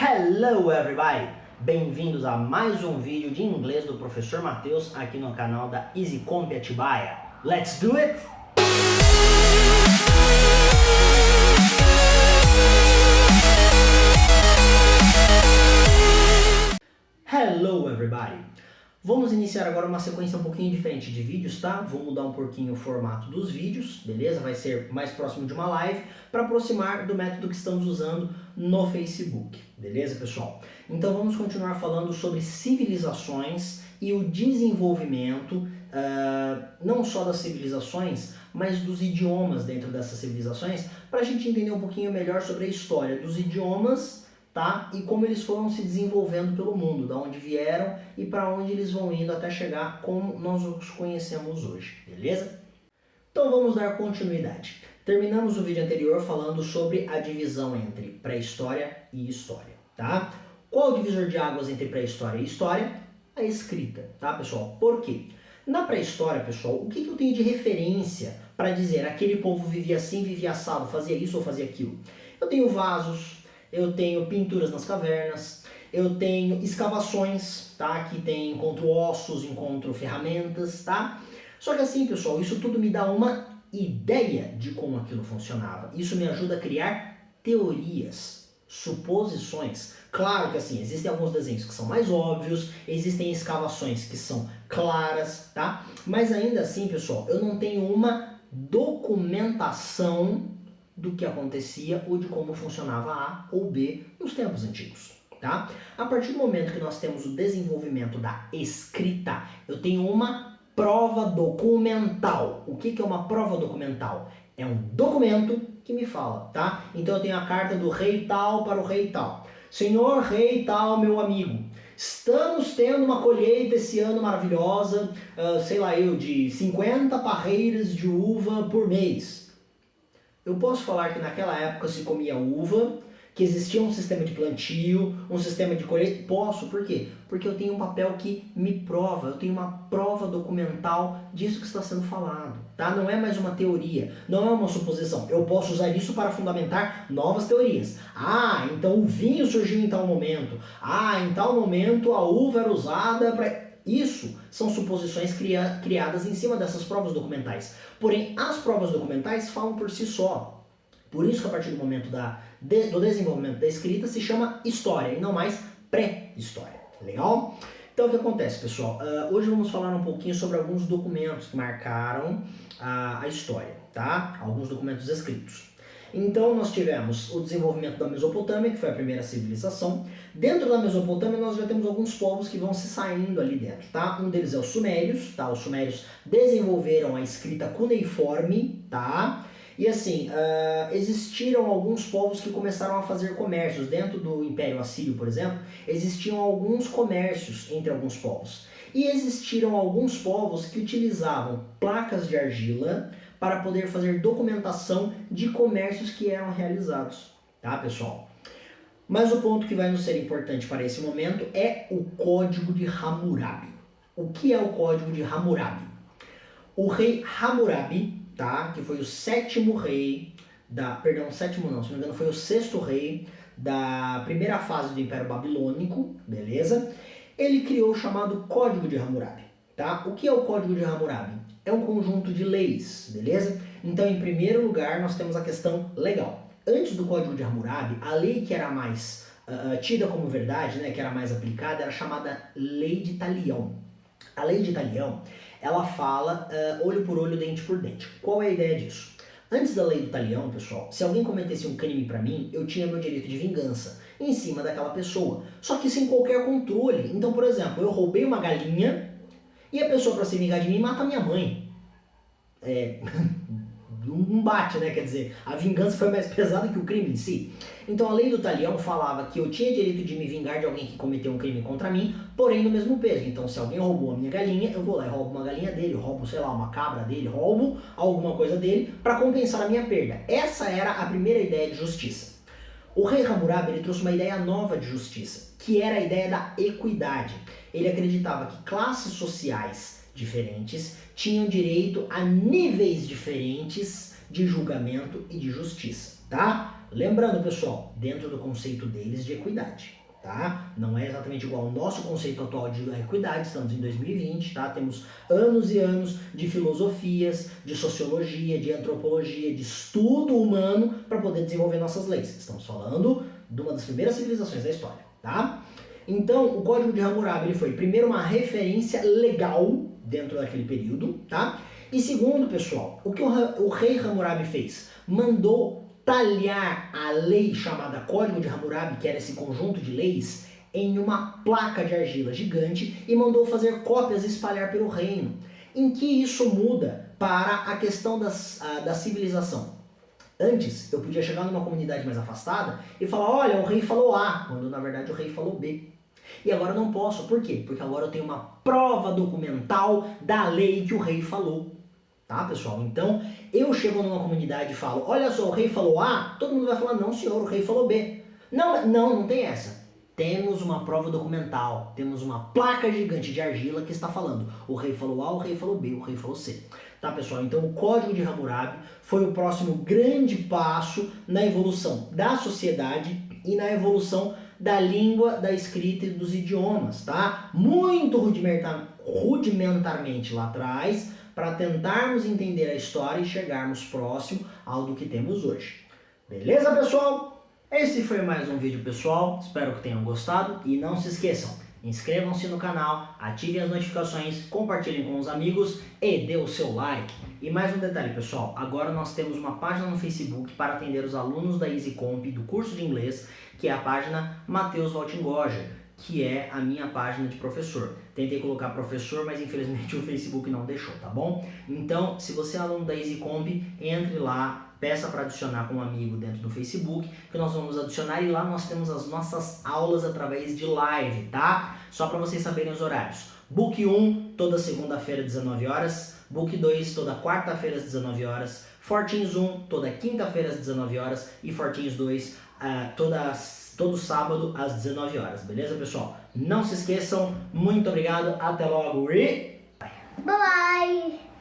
Hello everybody! Bem-vindos a mais um vídeo de inglês do Professor Matheus aqui no canal da EasyComp Atibaia. Let's do it! Hello everybody! Vamos iniciar agora uma sequência um pouquinho diferente de vídeos, tá? Vou mudar um pouquinho o formato dos vídeos, beleza? Vai ser mais próximo de uma live para aproximar do método que estamos usando no Facebook, beleza, pessoal? Então vamos continuar falando sobre civilizações e o desenvolvimento, não só das civilizações, mas dos idiomas dentro dessas civilizações, para a gente entender um pouquinho melhor sobre a história dos idiomas, tá? E como eles foram se desenvolvendo pelo mundo, da onde vieram e para onde eles vão indo até chegar como nós os conhecemos hoje, beleza? Então vamos dar continuidade. Terminamos o vídeo anterior falando sobre a divisão entre pré-história e história, tá? Qual o divisor de águas entre pré-história e história? A escrita, tá, pessoal? Por quê? Na pré-história, pessoal, o que eu tenho de referência para dizer aquele povo vivia assim, vivia assado, fazia isso ou fazia aquilo? Eu tenho vasos, eu tenho pinturas nas cavernas, eu tenho escavações, tá? Que encontro ossos, encontro ferramentas, tá? Só que assim, pessoal, isso tudo me dá uma ideia de como aquilo funcionava. Isso me ajuda a criar teorias, suposições. Claro que assim, existem alguns desenhos que são mais óbvios, existem escavações que são claras, tá? Mas ainda assim, pessoal, eu não tenho uma documentação do que acontecia ou de como funcionava A ou B nos tempos antigos, tá? A partir do momento que nós temos o desenvolvimento da escrita, eu tenho uma prova documental. O que é uma prova documental? É um documento que me fala, tá? Então eu tenho a carta do rei tal para o rei tal. Senhor rei tal, meu amigo, estamos tendo uma colheita esse ano maravilhosa, sei lá eu, de 50 parreiras de uva por mês. Eu posso falar que naquela época se comia uva, que existia um sistema de plantio, um sistema de colheita. Posso, por quê? Porque eu tenho um papel que me prova, eu tenho uma prova documental disso que está sendo falado, tá? Não é mais uma teoria, não é uma suposição. Eu posso usar isso para fundamentar novas teorias. Ah, então o vinho surgiu em tal momento. Ah, em tal momento a uva era usada para... Isso são suposições criadas em cima dessas provas documentais. Porém, as provas documentais falam por si só. Por isso que a partir do momento do desenvolvimento da escrita se chama história e não mais pré-história. Legal? Então o que acontece, pessoal? Hoje vamos falar um pouquinho sobre alguns documentos que marcaram a história, tá? Alguns documentos escritos. Então nós tivemos o desenvolvimento da Mesopotâmia, que foi a primeira civilização. Dentro da Mesopotâmia nós já temos alguns povos que vão se saindo ali dentro, tá? Um deles é os Sumérios, tá? Os Sumérios desenvolveram a escrita cuneiforme, tá? E assim, existiram alguns povos que começaram a fazer comércios. Dentro do Império Assírio, por exemplo, existiam alguns comércios entre alguns povos. E existiram alguns povos que utilizavam placas de argila para poder fazer documentação de comércios que eram realizados, tá, pessoal? Mas o ponto que vai nos ser importante para esse momento é o Código de Hammurabi. O que é o Código de Hammurabi? O rei Hammurabi, tá, que foi o sétimo rei sétimo não, se não me engano foi o sexto rei da primeira fase do Império Babilônico, beleza? Ele criou o chamado Código de Hammurabi, tá? O que é o Código de Hammurabi? É um conjunto de leis, beleza? Então, em primeiro lugar, nós temos a questão legal. Antes do Código de Hammurabi, a lei que era mais tida como verdade, né, que era mais aplicada, era chamada Lei de Talião. A Lei de Talião, ela fala olho por olho, dente por dente. Qual é a ideia disso? Antes da Lei do Talião, pessoal, se alguém cometesse um crime para mim, eu tinha meu direito de vingança em cima daquela pessoa. Só que sem qualquer controle. Então, por exemplo, eu roubei uma galinha e a pessoa, para se vingar de mim, mata minha mãe. Não bate, né? Quer dizer, a vingança foi mais pesada que o crime em si. Então a lei do talião falava que eu tinha direito de me vingar de alguém que cometeu um crime contra mim, porém no mesmo peso. Então se alguém roubou a minha galinha, eu vou lá e roubo uma galinha dele, roubo, sei lá, uma cabra dele, roubo alguma coisa dele para compensar a minha perda. Essa era a primeira ideia de justiça. O rei Hammurabi, ele trouxe uma ideia nova de justiça, que era a ideia da equidade. Ele acreditava que classes sociais diferentes tinham direito a níveis diferentes de julgamento e de justiça, tá? Lembrando, pessoal, dentro do conceito deles de equidade, tá? Não é exatamente igual ao nosso conceito atual de equidade, estamos em 2020, tá? Temos anos e anos de filosofias, de sociologia, de antropologia, de estudo humano para poder desenvolver nossas leis. Estamos falando de uma das primeiras civilizações da história, tá? Então, o Código de Hammurabi ele foi, primeiro, uma referência legal dentro daquele período, tá? E segundo, pessoal, o que o rei Hammurabi fez? Mandou talhar a lei chamada Código de Hammurabi, que era esse conjunto de leis, em uma placa de argila gigante e mandou fazer cópias e espalhar pelo reino. Em que isso muda para a questão da civilização? Antes, eu podia chegar numa comunidade mais afastada e falar, olha, o rei falou A, quando na verdade o rei falou B. E agora eu não posso, por quê? Porque agora eu tenho uma prova documental da lei que o rei falou. Tá, pessoal? Então, eu chego numa comunidade e falo, olha só, o rei falou A, todo mundo vai falar, não senhor, o rei falou B. Não tem essa. Temos uma prova documental, temos uma placa gigante de argila que está falando, o rei falou A, o rei falou B, o rei falou C. Tá, pessoal? Então, o Código de Hammurabi foi o próximo grande passo na evolução da sociedade e na evolução da língua, da escrita e dos idiomas, tá? Muito rudimentarmente lá atrás, para tentarmos entender a história e chegarmos próximo ao do que temos hoje. Beleza, pessoal? Esse foi mais um vídeo, pessoal. Espero que tenham gostado e não se esqueçam, inscrevam-se no canal, ativem as notificações, compartilhem com os amigos e dê o seu like. E mais um detalhe, pessoal, agora nós temos uma página no Facebook para atender os alunos da EasyComp do curso de inglês, que é a página Matheus Waltingoja, que é a minha página de professor. Tentei colocar professor, mas infelizmente o Facebook não deixou, tá bom? Então, se você é aluno da EasyComp, entre lá, peça para adicionar como amigo dentro do Facebook, que nós vamos adicionar e lá nós temos as nossas aulas através de live, tá? Só para vocês saberem os horários. Book 1, toda segunda-feira, 19 horas. Book 2, toda quarta-feira, às 19 horas. Fortins 1, toda quinta-feira, às 19 horas. E Fortins 2, todo sábado, às 19 horas. Beleza, pessoal? Não se esqueçam. Muito obrigado. Até logo e... Bye bye!